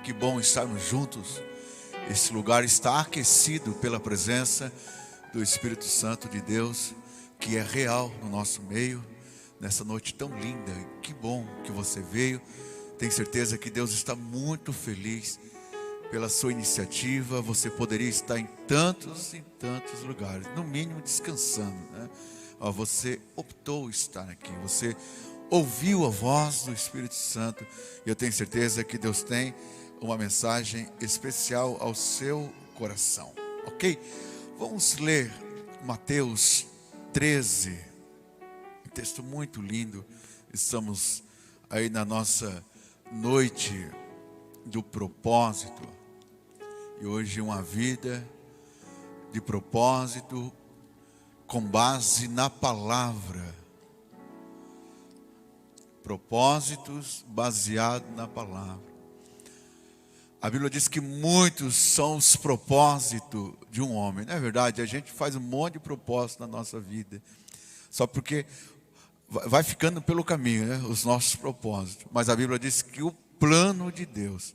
Que bom estarmos juntos. Esse lugar está aquecido pela presença do Espírito Santo de Deus, que é real no nosso meio, nessa noite tão linda. Que bom que você veio. Tenho certeza que Deus está muito feliz pela sua iniciativa. Você poderia estar em tantos lugares, no mínimo descansando, né? Você optou estar aqui, você ouviu a voz do Espírito Santo, e eu tenho certeza que Deus tem uma mensagem especial ao seu coração, ok? Vamos ler Mateus 13, um texto muito lindo. Estamos aí na nossa noite do propósito, e hoje uma vida de propósito com base na palavra. Propósitos baseados na palavra. A Bíblia diz que muitos são os propósitos de um homem. Não é verdade? A gente faz um monte de propósitos na nossa vida, só porque vai ficando pelo caminho, né? Os nossos propósitos. Mas a Bíblia diz que o plano de Deus,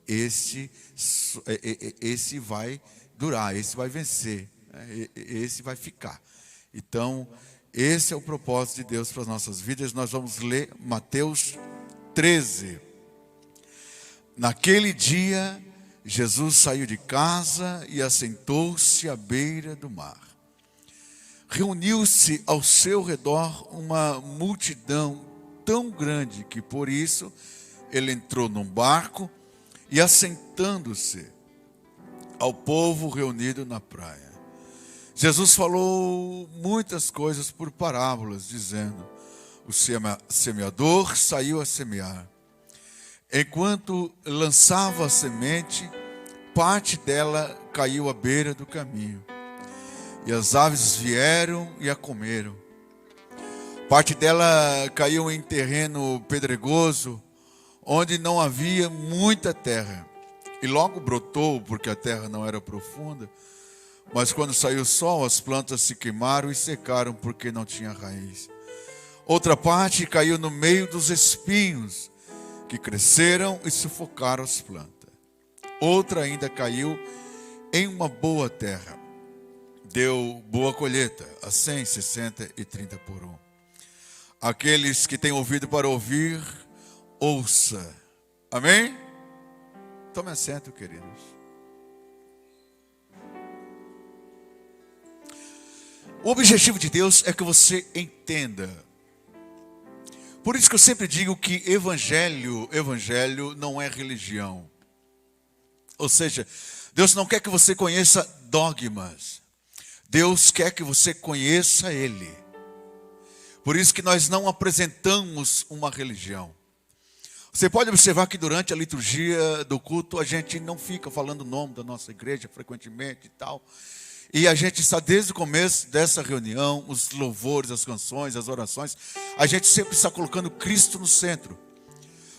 esse vai durar, esse vai vencer, esse vai ficar. Então, esse é o propósito de Deus para as nossas vidas. Nós vamos ler Mateus 13. Naquele dia, Jesus saiu de casa e assentou-se à beira do mar. Reuniu-se ao seu redor uma multidão tão grande que, por isso, ele entrou num barco e, assentando-se ao povo reunido na praia, Jesus falou muitas coisas por parábolas, dizendo: o semeador saiu a semear. Enquanto lançava a semente, parte dela caiu à beira do caminho, e as aves vieram e a comeram. Parte dela caiu em terreno pedregoso, onde não havia muita terra, e logo brotou, porque a terra não era profunda. Mas quando saiu o sol, as plantas se queimaram e secaram, porque não tinha raiz. Outra parte caiu no meio dos espinhos, que cresceram e sufocaram as plantas. Outra ainda caiu em uma boa terra. Deu boa colheita, a 100, 60 e 30 por um. Aqueles que têm ouvido para ouvir, ouça. Amém? Tome assento, queridos. O objetivo de Deus é que você entenda. Por isso que eu sempre digo que evangelho não é religião. Ou seja, Deus não quer que você conheça dogmas. Deus quer que você conheça Ele. Por isso que nós não apresentamos uma religião. Você pode observar que durante a liturgia do culto, a gente não fica falando o nome da nossa igreja frequentemente e tal. E a gente está desde o começo dessa reunião, os louvores, as canções, as orações, a gente sempre está colocando Cristo no centro.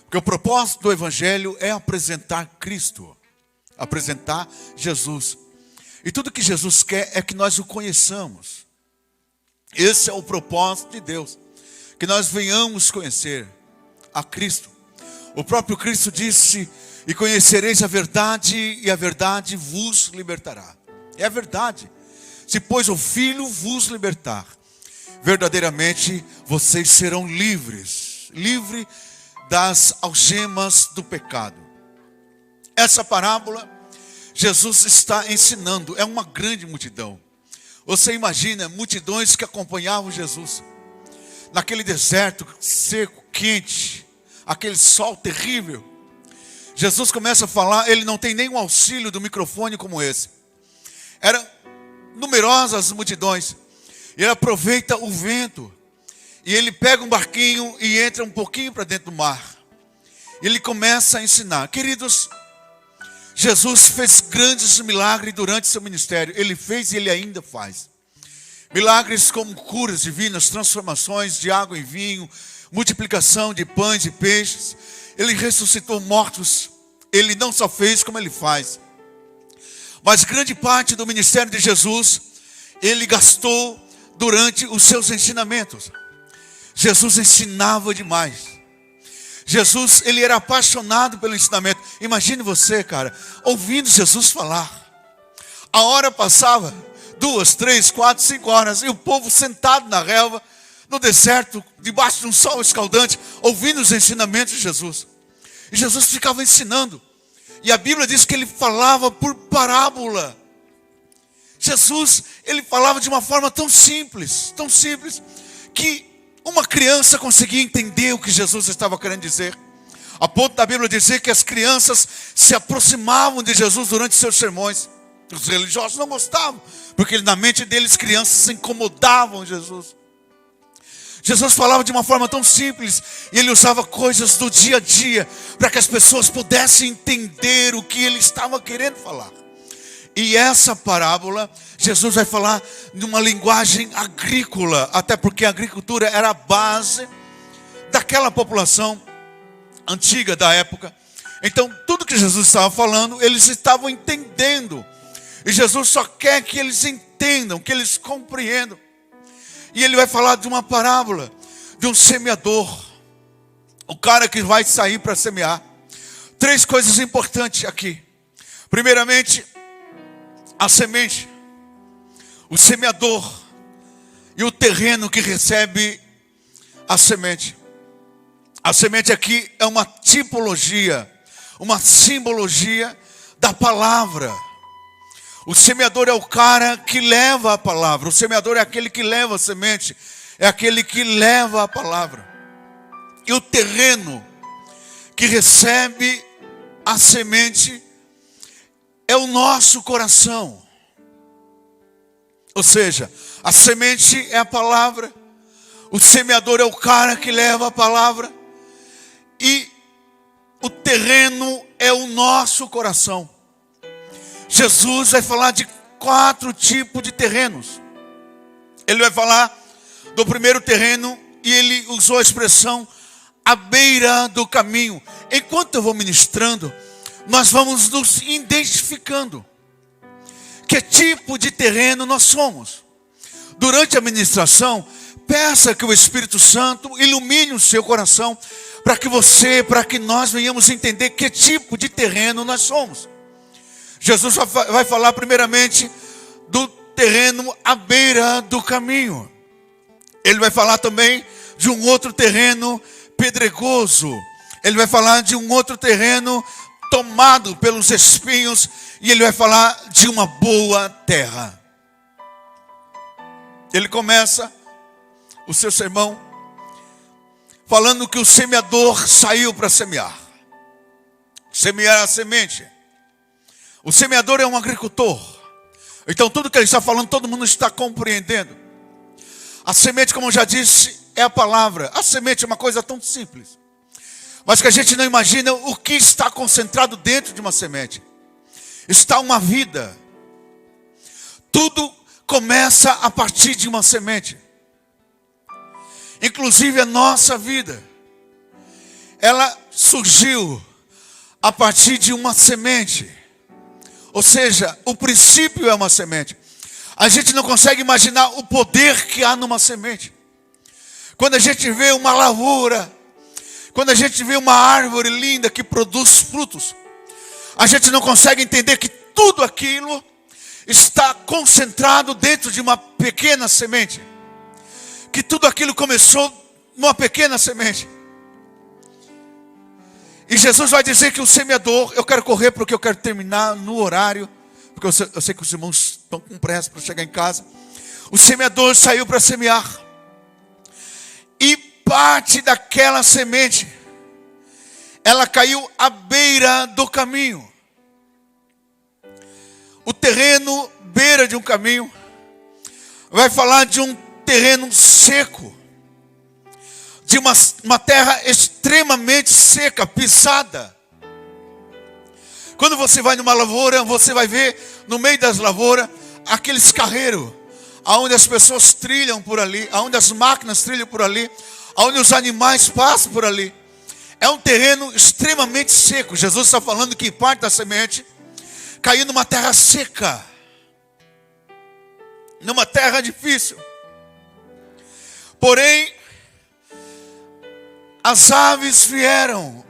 Porque o propósito do Evangelho é apresentar Cristo, apresentar Jesus. E tudo que Jesus quer é que nós o conheçamos. Esse é o propósito de Deus, que nós venhamos conhecer a Cristo. O próprio Cristo disse: e conhecereis a verdade, e a verdade vos libertará. É a verdade. Se, pois, o Filho vos libertar, verdadeiramente vocês serão livres das algemas do pecado. Essa parábola, Jesus está ensinando, é uma grande multidão. Você imagina multidões que acompanhavam Jesus, naquele deserto seco, quente, aquele sol terrível. Jesus começa a falar, ele não tem nenhum auxílio do microfone como esse. Eram numerosas multidões. Ele aproveita o vento. E ele pega um barquinho e entra um pouquinho para dentro do mar. Ele começa a ensinar. Queridos, Jesus fez grandes milagres durante seu ministério. Ele fez e ele ainda faz. Milagres como curas divinas, transformações de água em vinho, multiplicação de pães e peixes. Ele ressuscitou mortos. Ele não só fez como ele faz. Mas grande parte do ministério de Jesus, ele gastou durante os seus ensinamentos. Jesus ensinava demais. Jesus, ele era apaixonado pelo ensinamento. Imagine você, cara, ouvindo Jesus falar. A hora passava, 2, 3, 4, 5 horas, e o povo sentado na relva, no deserto, debaixo de um sol escaldante, ouvindo os ensinamentos de Jesus. E Jesus ficava ensinando. E a Bíblia diz que ele falava por parábola. Jesus, ele falava de uma forma tão simples, que uma criança conseguia entender o que Jesus estava querendo dizer. A ponto da Bíblia dizer que as crianças se aproximavam de Jesus durante seus sermões. Os religiosos não gostavam, porque na mente deles crianças se incomodavam Jesus. Jesus falava de uma forma tão simples, e ele usava coisas do dia a dia, para que as pessoas pudessem entender o que ele estava querendo falar. E essa parábola, Jesus vai falar de uma linguagem agrícola, até porque a agricultura era a base daquela população antiga da época. Então, tudo que Jesus estava falando, eles estavam entendendo. E Jesus só quer que eles entendam, que eles compreendam. E ele vai falar de uma parábola, de um semeador, o cara que vai sair para semear. 3 coisas importantes aqui. Primeiramente, a semente, o semeador e o terreno que recebe a semente. A semente aqui é uma tipologia, uma simbologia da palavra. O semeador é o cara que leva a palavra. O semeador é aquele que leva a semente. É aquele que leva a palavra. E o terreno que recebe a semente é o nosso coração. Ou seja, a semente é a palavra. O semeador é o cara que leva a palavra. E o terreno é o nosso coração. Jesus vai falar de 4 tipos de terrenos. Ele vai falar do primeiro terreno, e ele usou a expressão à beira do caminho. Enquanto eu vou ministrando, nós vamos nos identificando que tipo de terreno nós somos. Durante a ministração, peça que o Espírito Santo ilumine o seu coração, para que nós venhamos entender que tipo de terreno nós somos. Jesus vai falar primeiramente do terreno à beira do caminho. Ele vai falar também de um outro terreno pedregoso. Ele vai falar de um outro terreno tomado pelos espinhos. E ele vai falar de uma boa terra. Ele começa o seu sermão falando que o semeador saiu para semear. Semear a semente. O semeador é um agricultor. Então tudo que ele está falando, todo mundo está compreendendo. A semente, como eu já disse, é a palavra. A semente é uma coisa tão simples, mas que a gente não imagina o que está concentrado dentro de uma semente. Está uma vida. Tudo começa a partir de uma semente. Inclusive a nossa vida. Ela surgiu a partir de uma semente. Ou seja, o princípio é uma semente. A gente não consegue imaginar o poder que há numa semente. Quando a gente vê uma lavoura, quando a gente vê uma árvore linda que produz frutos, a gente não consegue entender que tudo aquilo está concentrado dentro de uma pequena semente. Que tudo aquilo começou numa pequena semente. E Jesus vai dizer que o semeador, eu quero correr porque eu quero terminar no horário, porque eu sei que os irmãos estão com pressa para chegar em casa. O semeador saiu para semear. E parte daquela semente, ela caiu à beira do caminho. O terreno beira de um caminho vai falar de um terreno seco, de uma terra extremamente seca, pisada. Quando você vai numa lavoura, você vai ver no meio das lavouras aqueles carreiros, aonde as pessoas trilham por ali, aonde as máquinas trilham por ali, aonde os animais passam por ali. É um terreno extremamente seco. Jesus está falando que parte da semente caiu numa terra seca, numa terra difícil. Porém, as aves vieram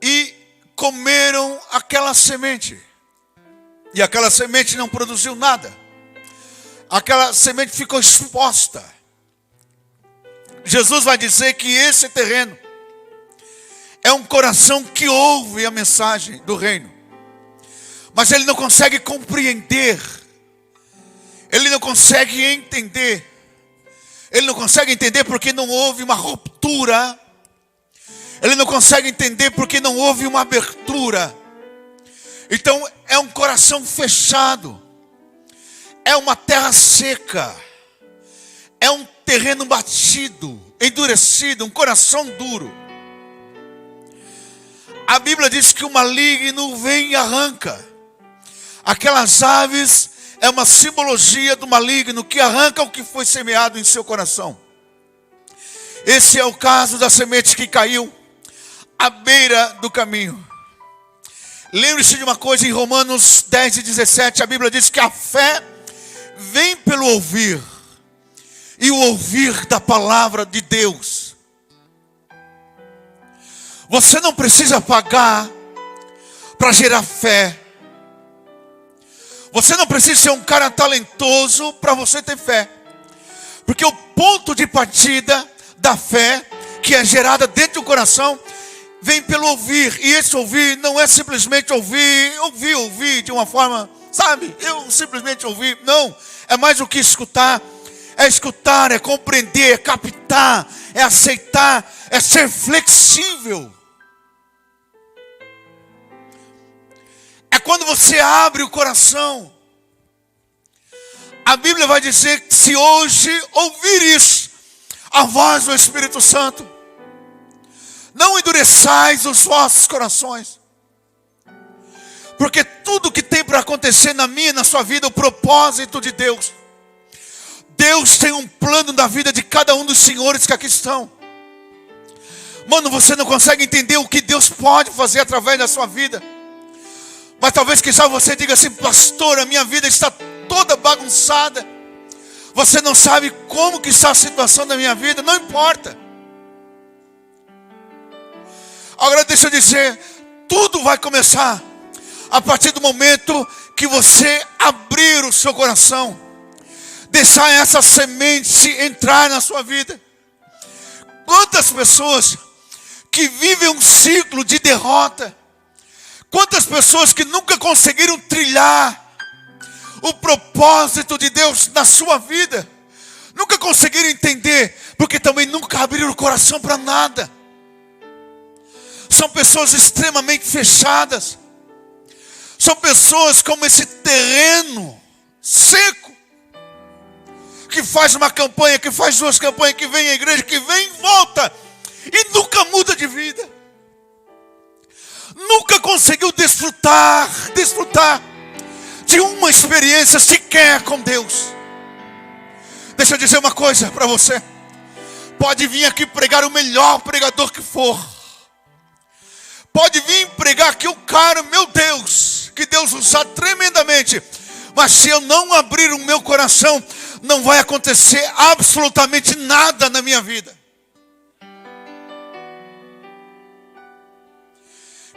e comeram aquela semente. E aquela semente não produziu nada. Aquela semente ficou exposta. Jesus vai dizer que esse terreno é um coração que ouve a mensagem do reino, mas ele não consegue compreender, ele não consegue entender. Ele não consegue entender porque não houve uma ruptura. Ele não consegue entender porque não houve uma abertura. Então é um coração fechado. É uma terra seca. É um terreno batido, endurecido, um coração duro. A Bíblia diz que o maligno vem e arranca. Aquelas aves é uma simbologia do maligno que arranca o que foi semeado em seu coração. Esse é o caso da semente que caiu à beira do caminho. Lembre-se de uma coisa, em Romanos 10 e 17, a Bíblia diz que a fé vem pelo ouvir, e o ouvir da palavra de Deus. Você não precisa pagar para gerar fé. Você não precisa ser um cara talentoso para você ter fé. Porque o ponto de partida da fé, que é gerada dentro do coração, vem pelo ouvir. E esse ouvir não é simplesmente ouvir de uma forma, sabe? Eu simplesmente ouvir. Não, é mais do que escutar. É escutar, é compreender, é captar, é aceitar, é ser flexível. É quando você abre o coração. A Bíblia vai dizer que se hoje ouvires a voz do Espírito Santo, não endureçais os vossos corações. Porque tudo que tem para acontecer na minha e na sua vida, o propósito de Deus. Deus tem um plano na vida de cada um dos senhores que aqui estão. Mano, você não consegue entender o que Deus pode fazer através da sua vida. Mas talvez quizá você diga assim: pastor, a minha vida está toda bagunçada. Você não sabe como que está a situação da minha vida. Não importa. Agora deixa eu dizer, tudo vai começar a partir do momento que você abrir o seu coração, deixar essa semente entrar na sua vida. Quantas pessoas que vivem um ciclo de derrota, quantas pessoas que nunca conseguiram trilhar o propósito de Deus na sua vida, nunca conseguiram entender, porque também nunca abriram o coração para nada. São pessoas extremamente fechadas. São pessoas como esse terreno seco, que faz uma campanha, que faz duas campanhas, que vem à igreja, que vem e volta, e nunca muda de vida. Nunca conseguiu desfrutar de uma experiência sequer com Deus. Deixa eu dizer uma coisa para você. Pode vir aqui pregar o melhor pregador que for. Pode vir pregar aqui o cara, meu Deus, que Deus usa tremendamente. Mas se eu não abrir o meu coração, não vai acontecer absolutamente nada na minha vida.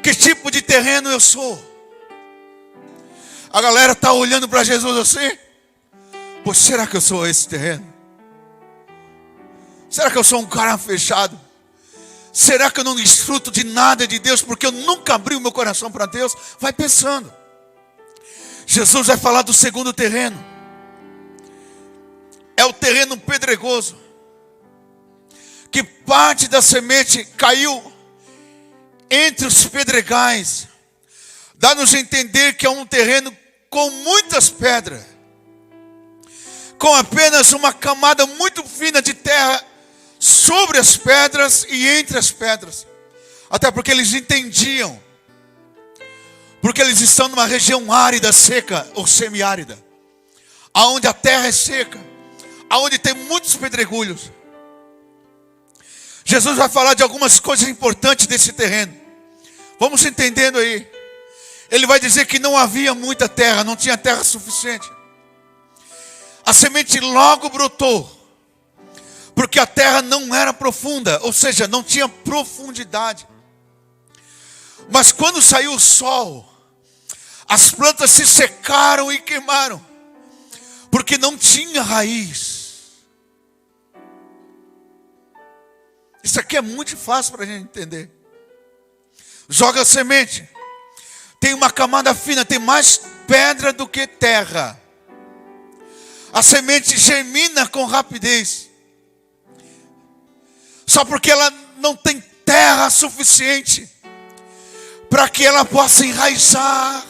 Que tipo de terreno eu sou? A galera está olhando para Jesus assim: pois será que eu sou esse terreno? Será que eu sou um cara fechado? Será que eu não desfruto de nada de Deus porque eu nunca abri o meu coração para Deus? Vai pensando. Jesus vai falar do segundo terreno. É o terreno pedregoso, que parte da semente caiu entre os pedregais. Dá-nos a entender que é um terreno com muitas pedras, com apenas uma camada muito fina de terra sobre as pedras e entre as pedras. Até porque eles entendiam, porque eles estão numa região árida, seca ou semiárida, aonde a terra é seca, aonde tem muitos pedregulhos. Jesus vai falar de algumas coisas importantes desse terreno. Vamos entendendo aí. Ele vai dizer que não havia muita terra, não tinha terra suficiente. A semente logo brotou, porque a terra não era profunda, ou seja, não tinha profundidade. Mas quando saiu o sol, as plantas se secaram e queimaram, porque não tinha raiz. Isso aqui é muito fácil para a gente entender. Joga a semente, tem uma camada fina, tem mais pedra do que terra. A semente germina com rapidez, só porque ela não tem terra suficiente para que ela possa enraizar.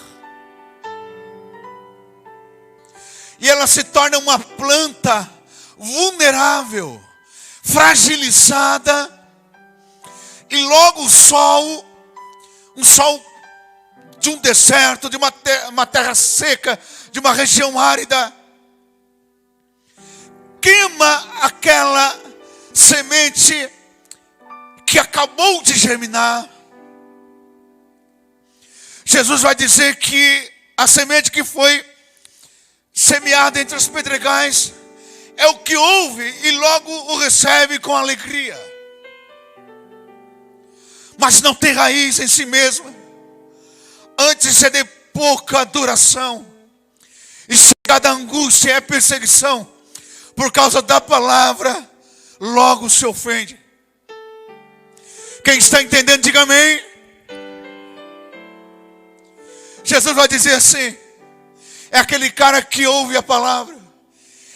E ela se torna uma planta vulnerável, fragilizada. E logo o sol, um sol de um deserto, de uma terra seca, de uma região árida, queima aquela semente que acabou de germinar. Jesus vai dizer que a semente que foi semeada entre os pedregais é o que ouve e logo o recebe com alegria, mas não tem raiz em si mesma. Antes é de pouca duração, e chegada a angústia e a perseguição por causa da palavra, logo se ofende. Quem está entendendo, diga amém. Jesus vai dizer assim: é aquele cara que ouve a palavra,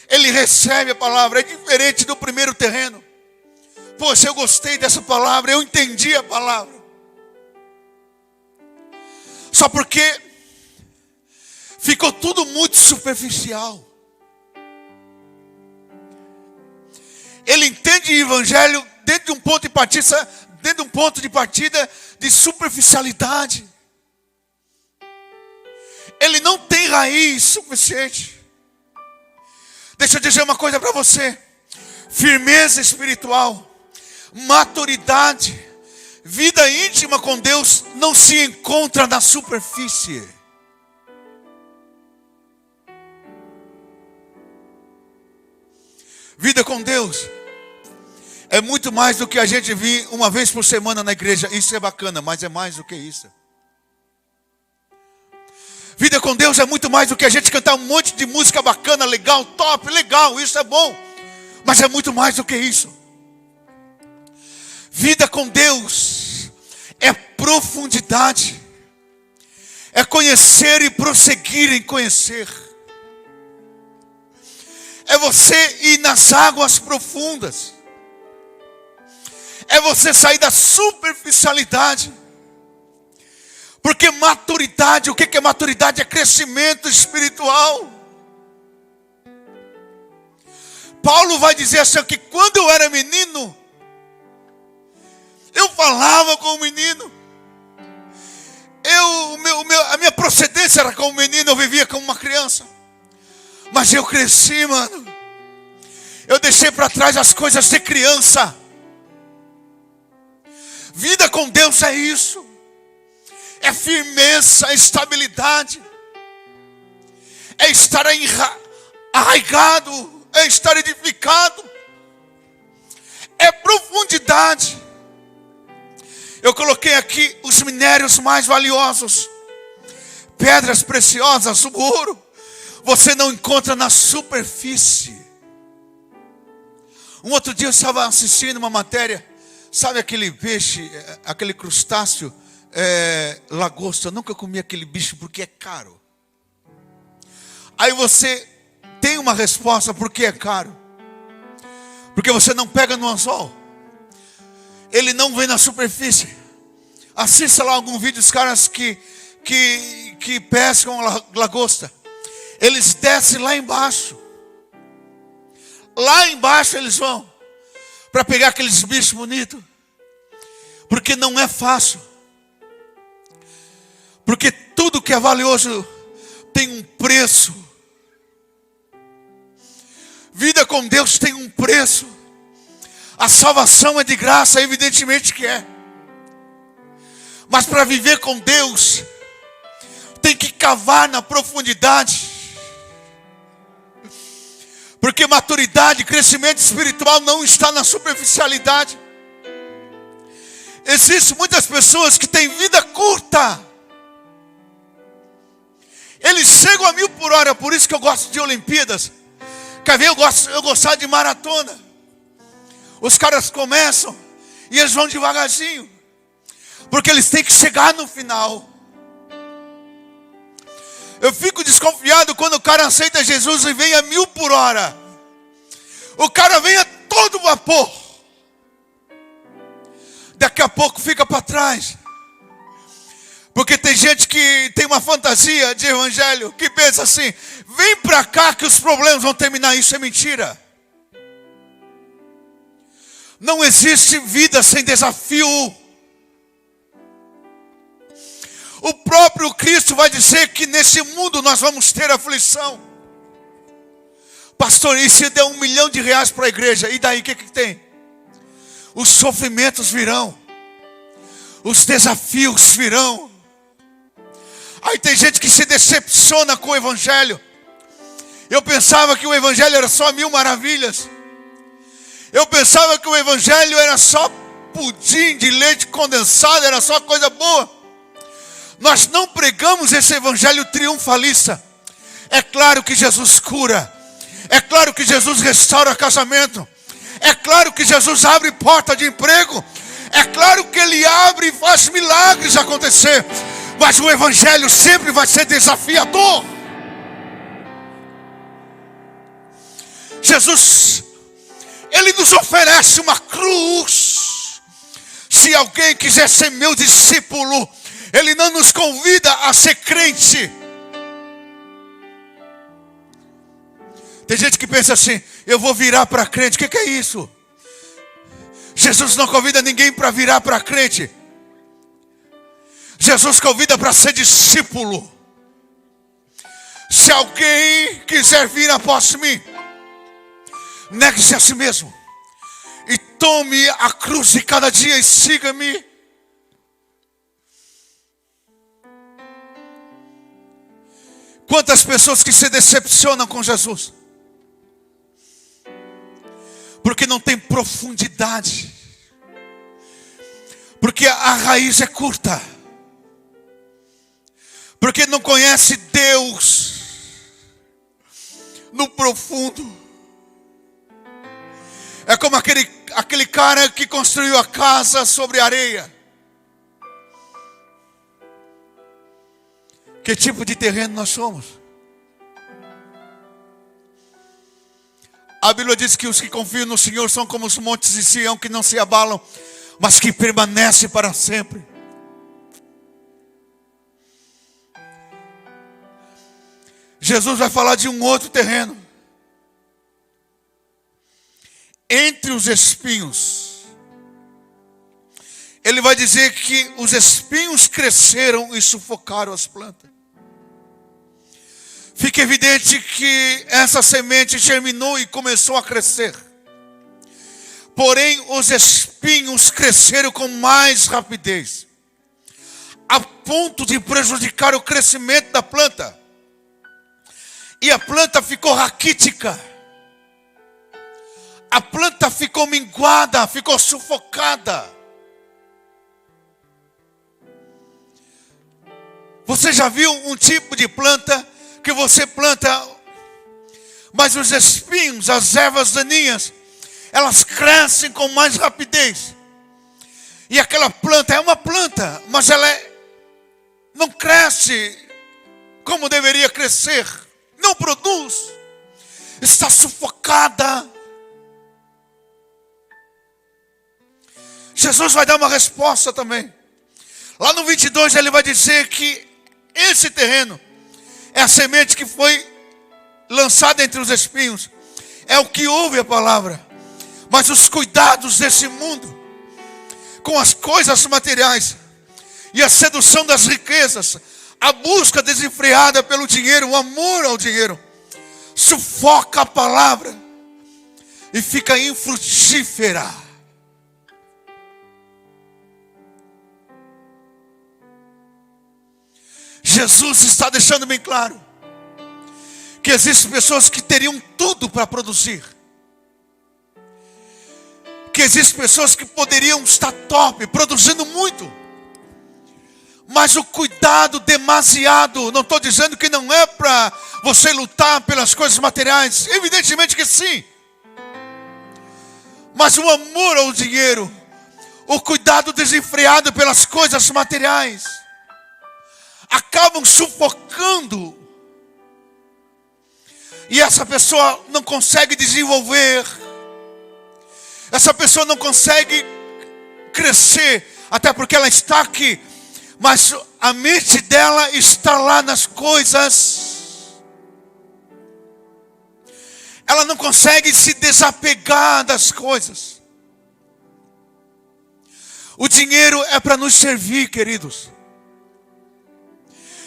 ele recebe a palavra. É diferente do primeiro terreno. Poxa, eu gostei dessa palavra, eu entendi a palavra. Só porque ficou tudo muito superficial. Ele entende o evangelho dentro de um ponto de partida de superficialidade. Ele não tem raiz suficiente. Deixa eu dizer uma coisa para você: firmeza espiritual, maturidade, vida íntima com Deus não se encontra na superfície. Vida com Deus é muito mais do que a gente vir uma vez por semana na igreja. Isso é bacana, mas é mais do que isso. Vida com Deus é muito mais do que a gente cantar um monte de música bacana, legal, top, legal, isso é bom. Mas é muito mais do que isso. Vida com Deus é profundidade. É conhecer e prosseguir em conhecer. É você ir nas águas profundas. É você sair da superficialidade. Porque maturidade, o que é maturidade? É crescimento espiritual. Paulo vai dizer assim, que quando eu era menino, eu falava como menino. A minha procedência era como menino, eu vivia como uma criança. Mas eu cresci, mano. Eu deixei para trás as coisas de criança. Vida com Deus é isso. É firmeza, é estabilidade. É estar arraigado. É estar edificado. É profundidade. Eu coloquei aqui os minérios mais valiosos. Pedras preciosas, o ouro. Você não encontra na superfície. Um outro dia eu estava assistindo uma matéria. Sabe aquele peixe, aquele crustáceo, lagosta? Eu nunca comi aquele bicho porque é caro. Aí você tem uma resposta por que é caro. Porque você não pega no anzol. Ele não vem na superfície. Assista lá algum vídeo dos caras que pescam lagosta. Eles descem lá embaixo. Lá embaixo eles vão para pegar aqueles bichos bonitos. Porque não é fácil. Porque tudo que é valioso tem um preço. Vida com Deus tem um preço. A salvação é de graça, evidentemente que é. Mas para viver com Deus, tem que cavar na profundidade. Porque maturidade, crescimento espiritual não está na superficialidade. Existem muitas pessoas que têm vida curta. Eles chegam a 1000 por hora, por isso que eu gosto de Olimpíadas. Quer ver? Eu gostar de maratona. Os caras começam e eles vão devagarzinho, porque eles têm que chegar no final. Eu fico desconfiado quando o cara aceita Jesus e vem a 1000 por hora. O cara vem a todo vapor. Daqui a pouco fica para trás. Porque tem gente que tem uma fantasia de evangelho, que pensa assim: vem para cá que os problemas vão terminar. Isso é mentira. Não existe vida sem desafio. O próprio Cristo vai dizer que nesse mundo nós vamos ter aflição. Pastor, e se der R$1 milhão para a igreja? E daí o que tem? Os sofrimentos virão. Os desafios virão. Aí tem gente que se decepciona com o evangelho. Eu pensava que o evangelho era só 1000 maravilhas. Eu pensava que o evangelho era só pudim de leite condensado, era só coisa boa. Nós não pregamos esse evangelho triunfalista. É claro que Jesus cura. É claro que Jesus restaura casamento. É claro que Jesus abre porta de emprego. É claro que Ele abre e faz milagres acontecer. Mas o evangelho sempre vai ser desafiador. Jesus, Ele nos oferece uma cruz. Se alguém quiser ser meu discípulo, Ele não nos convida a ser crente. Tem gente que pensa assim: eu vou virar para crente. O que é isso? Jesus não convida ninguém para virar para crente. Jesus convida para ser discípulo. Se alguém quiser vir após mim, negue-se a si mesmo e tome a cruz de cada dia e siga-me. Quantas pessoas que se decepcionam com Jesus porque não tem profundidade, porque a raiz é curta, porque não conhece Deus no profundo. É como aquele cara que construiu a casa sobre areia. Que tipo de terreno nós somos? A Bíblia diz que os que confiam no Senhor são como os montes de Sião, que não se abalam, mas que permanecem para sempre. Jesus vai falar de um outro terreno. Entre os espinhos. Ele vai dizer que os espinhos cresceram e sufocaram as plantas. Fica evidente que essa semente germinou e começou a crescer. Porém, os espinhos cresceram com mais rapidez, a ponto de prejudicar o crescimento da planta. E a planta ficou raquítica. A planta ficou minguada, ficou sufocada. Você já viu um tipo de planta que você planta, mas os espinhos, as ervas daninhas, elas crescem com mais rapidez. E aquela planta é uma planta, mas ela não cresce como deveria crescer. Não produz. Está sufocada. Jesus vai dar uma resposta também. Lá no 22 ele vai dizer que esse terreno é a semente que foi lançada entre os espinhos. É o que ouve a palavra. Mas os cuidados desse mundo, com as coisas materiais, e a sedução das riquezas, a busca desenfreada pelo dinheiro, o amor ao dinheiro, sufoca a palavra e fica infrutífera. Jesus está deixando bem claro que existem pessoas que teriam tudo para produzir. Que existem pessoas que poderiam estar top, produzindo muito. Mas o cuidado demasiado, não estou dizendo que não é para você lutar pelas coisas materiais. Evidentemente que sim. Mas o amor ao dinheiro, o cuidado desenfreado pelas coisas materiais, acabam sufocando. E essa pessoa não consegue desenvolver. Essa pessoa não consegue crescer. Até porque ela está aqui. Mas a mente dela está lá nas coisas. Ela não consegue se desapegar das coisas. O dinheiro é para nos servir, queridos.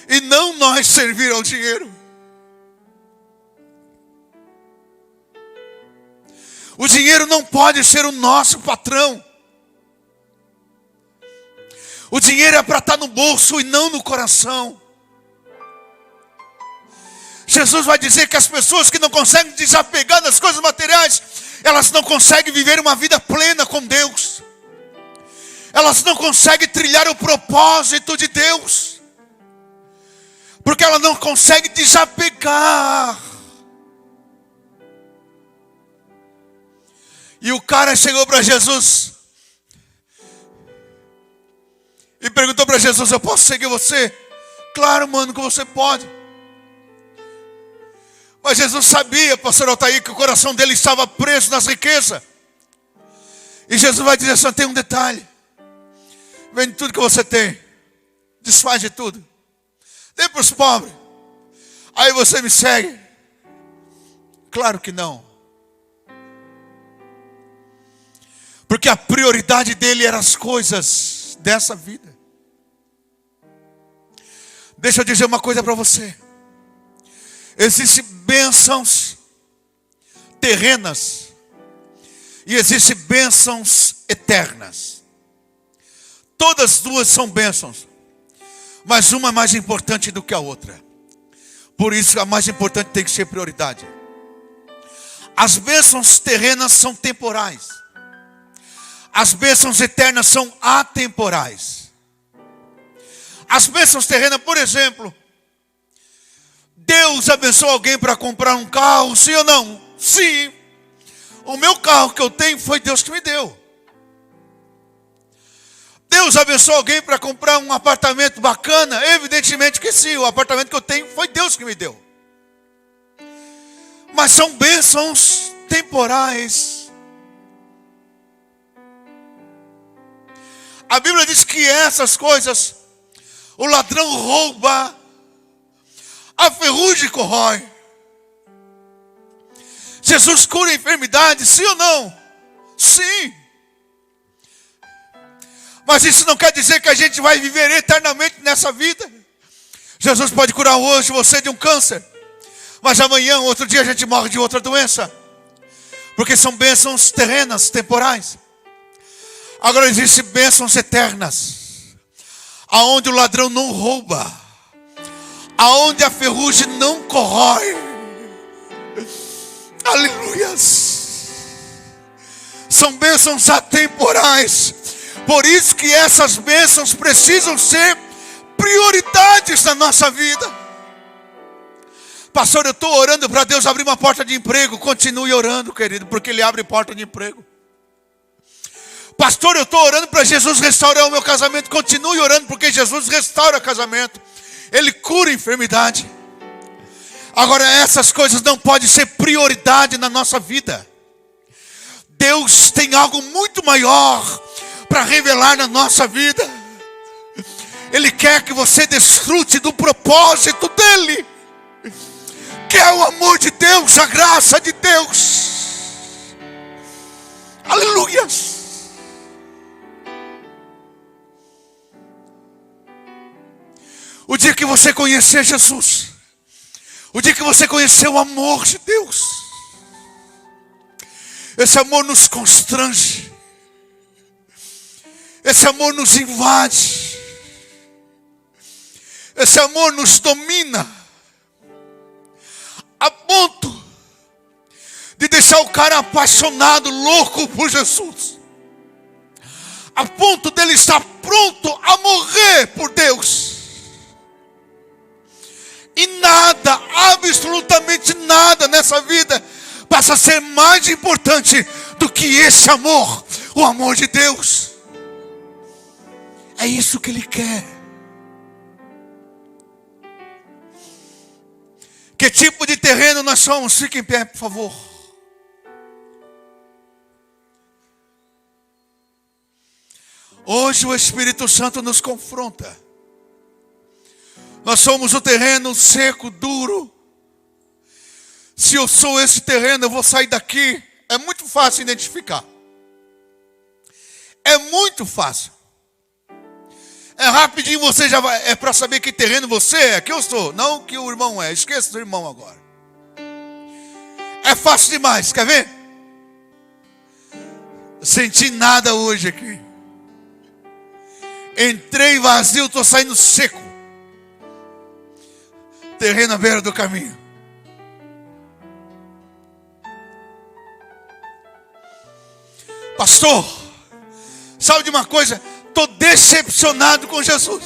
E não nós servir ao dinheiro. O dinheiro não pode ser o nosso patrão. O dinheiro é para estar no bolso e não no coração. Jesus vai dizer que as pessoas que não conseguem desapegar das coisas materiais, elas não conseguem viver uma vida plena com Deus. Elas não conseguem trilhar o propósito de Deus. Porque ela não consegue desapegar. E o cara chegou para Jesus e perguntou para Jesus: eu posso seguir você? Claro, mano, que você pode. Mas Jesus sabia, pastor Altair, que o coração dele estava preso nas riquezas. E Jesus vai dizer: só tem um detalhe. Vende tudo que você tem. Desfaz de tudo. Dê para os pobres. Aí você me segue. Claro que não. Porque a prioridade dele eram as coisas dessa vida. Deixa eu dizer uma coisa para você. Existem bênçãos terrenas e existem bênçãos eternas. Todas duas são bênçãos, mas uma é mais importante do que a outra. Por isso a mais importante tem que ser prioridade. As bênçãos terrenas são temporais. As bênçãos eternas são atemporais. As bênçãos terrenas, por exemplo, Deus abençoou alguém para comprar um carro, sim ou não? Sim. O meu carro que eu tenho foi Deus que me deu. Deus abençoou alguém para comprar um apartamento bacana? Evidentemente que sim. O apartamento que eu tenho foi Deus que me deu. Mas são bênçãos temporais. A Bíblia diz que essas coisas, o ladrão rouba, a ferrugem corrói. Jesus cura a enfermidade, sim ou não? Sim. Mas isso não quer dizer que a gente vai viver eternamente nessa vida. Jesus pode curar hoje você de um câncer, mas amanhã, outro dia, a gente morre de outra doença. Porque são bênçãos terrenas, temporais. Agora existem bênçãos eternas, aonde o ladrão não rouba, aonde a ferrugem não corrói. Aleluias. São bênçãos atemporais. Por isso que essas bênçãos precisam ser prioridades na nossa vida. Pastor, eu estou orando para Deus abrir uma porta de emprego. Continue orando, querido, porque Ele abre porta de emprego. Pastor, eu estou orando para Jesus restaurar o meu casamento. Continue orando, porque Jesus restaura o casamento. Ele cura a enfermidade. Agora, essas coisas não podem ser prioridade na nossa vida. Deus tem algo muito maior para revelar na nossa vida. Ele quer que você desfrute do propósito dEle, que é o amor de Deus, a graça de Deus. Aleluias. O dia que você conhecer Jesus, o dia que você conhecer o amor de Deus, esse amor nos constrange, esse amor nos invade, esse amor nos domina, a Esse é o cara apaixonado, louco por Jesus. A ponto dele estar pronto a morrer por Deus. E nada, absolutamente nada nessa vida passa a ser mais importante do que esse amor, o amor de Deus. É isso que Ele quer. Que tipo de terreno nós somos? Fique em pé, por favor. Hoje o Espírito Santo nos confronta. Nós somos o terreno seco, duro. Se eu sou esse terreno, eu vou sair daqui. É muito fácil identificar. É muito fácil. É rapidinho, você já vai. É para saber que terreno você é, que eu sou. Não que o irmão é. Esqueça do irmão agora. É fácil demais, quer ver? Senti nada hoje aqui. Entrei vazio, estou saindo seco. Terreno à beira do caminho. Pastor, sabe de uma coisa? Estou decepcionado com Jesus.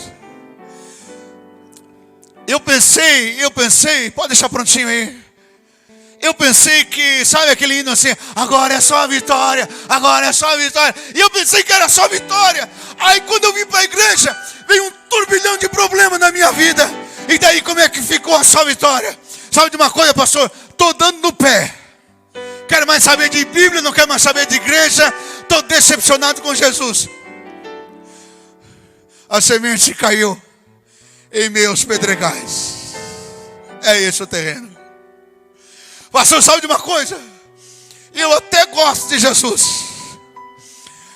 Eu pensei, pode deixar prontinho aí. Eu pensei que, sabe aquele hino assim, agora é só a vitória, agora é só a vitória. E eu pensei que era só vitória. Aí quando eu vim para a igreja, veio um turbilhão de problemas na minha vida. E daí como é que ficou a só vitória? Sabe de uma coisa, pastor? Estou dando no pé. Quero mais saber de Bíblia, não quero mais saber de igreja. Estou decepcionado com Jesus. A semente caiu em meus pedregais. É esse o terreno. Pastor, sabe de uma coisa? Eu até gosto de Jesus.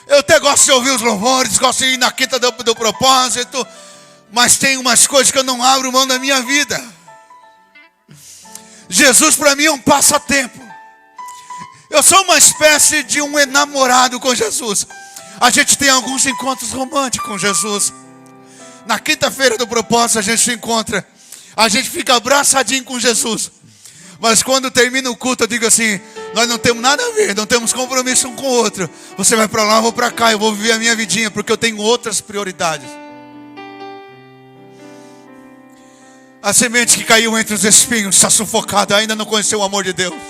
Eu até gosto de ouvir os louvores, gosto de ir na quinta do propósito. Mas tem umas coisas que eu não abro mão da minha vida. Jesus para mim é um passatempo. Eu sou uma espécie de um enamorado com Jesus. A gente tem alguns encontros românticos com Jesus. Na quinta-feira do propósito a gente se encontra. A gente fica abraçadinho com Jesus. Mas quando termina o culto eu digo assim, nós não temos nada a ver, não temos compromisso um com o outro. Você vai para lá, eu vou para cá, eu vou viver a minha vidinha, porque eu tenho outras prioridades. A semente que caiu entre os espinhos está sufocada, ainda não conheceu o amor de Deus.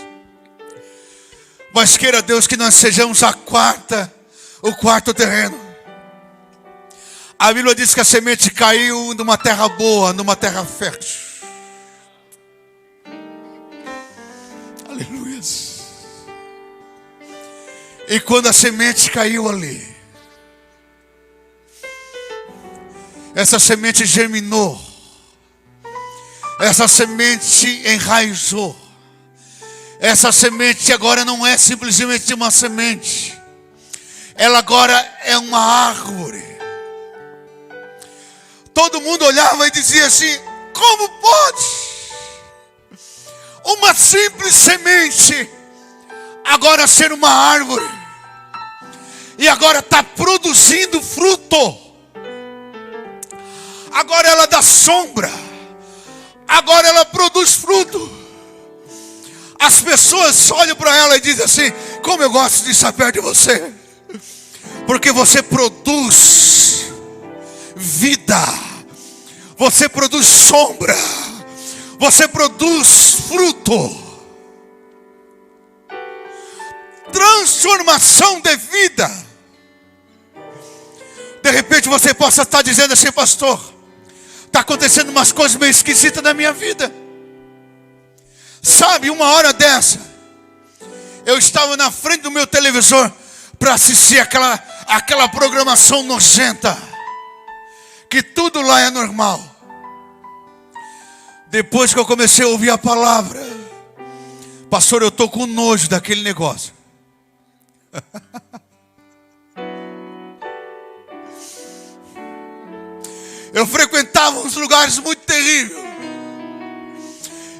Mas queira Deus que nós sejamos o quarto terreno. A Bíblia diz que a semente caiu numa terra boa, numa terra fértil. Aleluia. E quando a semente caiu ali, essa semente germinou. Essa semente enraizou. Essa semente agora não é simplesmente uma semente. Ela agora é uma árvore. Todo mundo olhava e dizia assim, como pode uma simples semente agora ser uma árvore? E agora está produzindo fruto. Agora ela dá sombra. Agora ela produz fruto. As pessoas olham para ela e dizem assim, como eu gosto de estar perto de você. Porque você produz vida. Você produz sombra. Você produz fruto. Transformação de vida. De repente você possa estar dizendo assim, pastor, está acontecendo umas coisas meio esquisitas na minha vida. Sabe, uma hora dessa, eu estava na frente do meu televisor para assistir aquela programação nojenta, que tudo lá é normal. Depois que eu comecei a ouvir a palavra, pastor, eu estou com nojo daquele negócio. Eu frequentava uns lugares muito terríveis.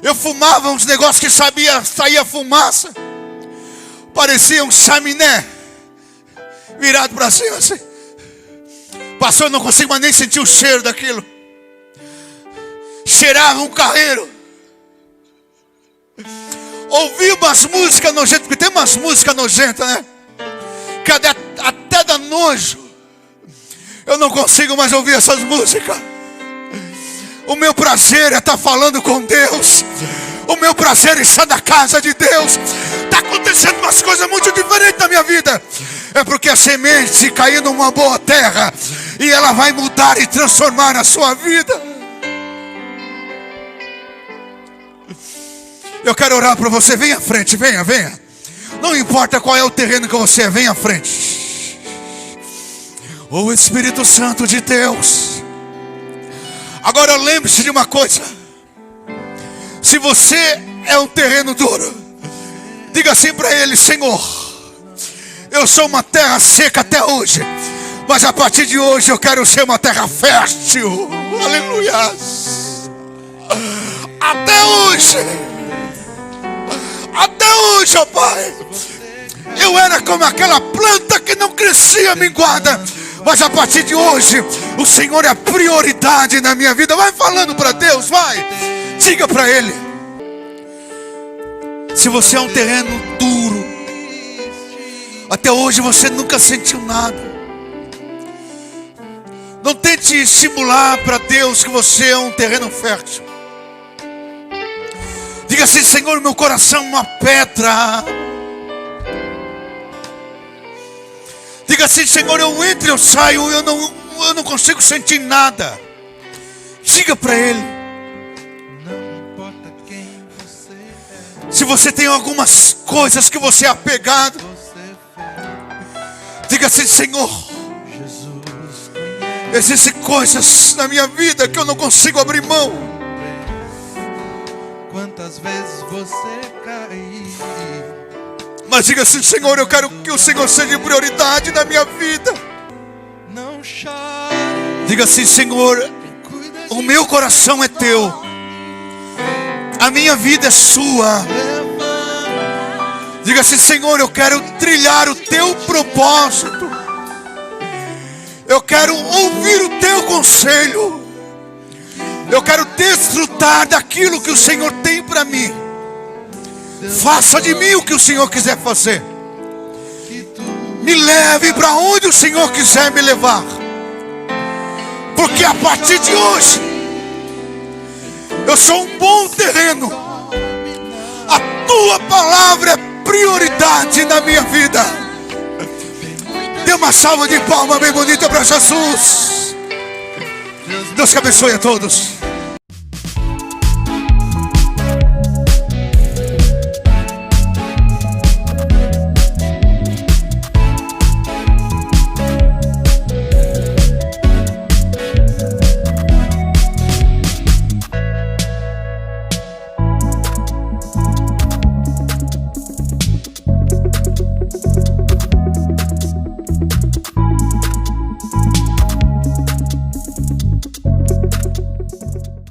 Eu fumava uns negócios que saía fumaça. Parecia um chaminé virado para cima assim. Pastor, eu não consigo mais nem sentir o cheiro daquilo. Cheirava um carreiro. ouvir umas músicas nojentas, porque tem umas músicas nojentas, né? Que até dá nojo. Eu não consigo mais ouvir essas músicas. O meu prazer é estar falando com Deus. O meu prazer é estar na casa de Deus. Está acontecendo umas coisas muito diferentes na minha vida. É porque a semente caiu numa boa terra e ela vai mudar e transformar a sua vida. Eu quero orar para você. Venha à frente, venha. Não importa qual é o terreno que você é, venha à frente. O Espírito Santo de Deus. Agora lembre-se de uma coisa. Se você é um terreno duro, diga assim para ele: Senhor, eu sou uma terra seca até hoje, mas a partir de hoje eu quero ser uma terra fértil. Aleluia. Até hoje, ó Pai, eu era como aquela planta que não crescia minguada, mas a partir de hoje o Senhor é a prioridade na minha vida. Vai falando para Deus, vai. Diga para Ele. Se você é um terreno duro, até hoje você nunca sentiu nada, não tente simular para Deus que você é um terreno fértil. Diga assim: Senhor, meu coração é uma pedra. Diga assim: Senhor, eu entro e eu saio, eu não consigo sentir nada. Diga para Ele. Se você tem algumas coisas que você é apegado, diga assim: Senhor, existem coisas na minha vida que eu não consigo abrir mão. Quantas vezes você caiu, mas diga assim: Senhor, eu quero que o Senhor seja prioridade na minha vida. não chore. Diga assim: Senhor, o meu coração é teu, a minha vida é sua. Diga assim: Senhor, eu quero trilhar o teu propósito. Eu quero ouvir o teu conselho. Eu quero desfrutar daquilo que o Senhor tem para mim. Faça de mim o que o Senhor quiser fazer. Me leve para onde o Senhor quiser me levar. Porque a partir de hoje eu sou um bom terreno. A tua palavra é prioridade na minha vida. Dê uma salva de palmas bem bonita para Jesus. Deus que abençoe a todos.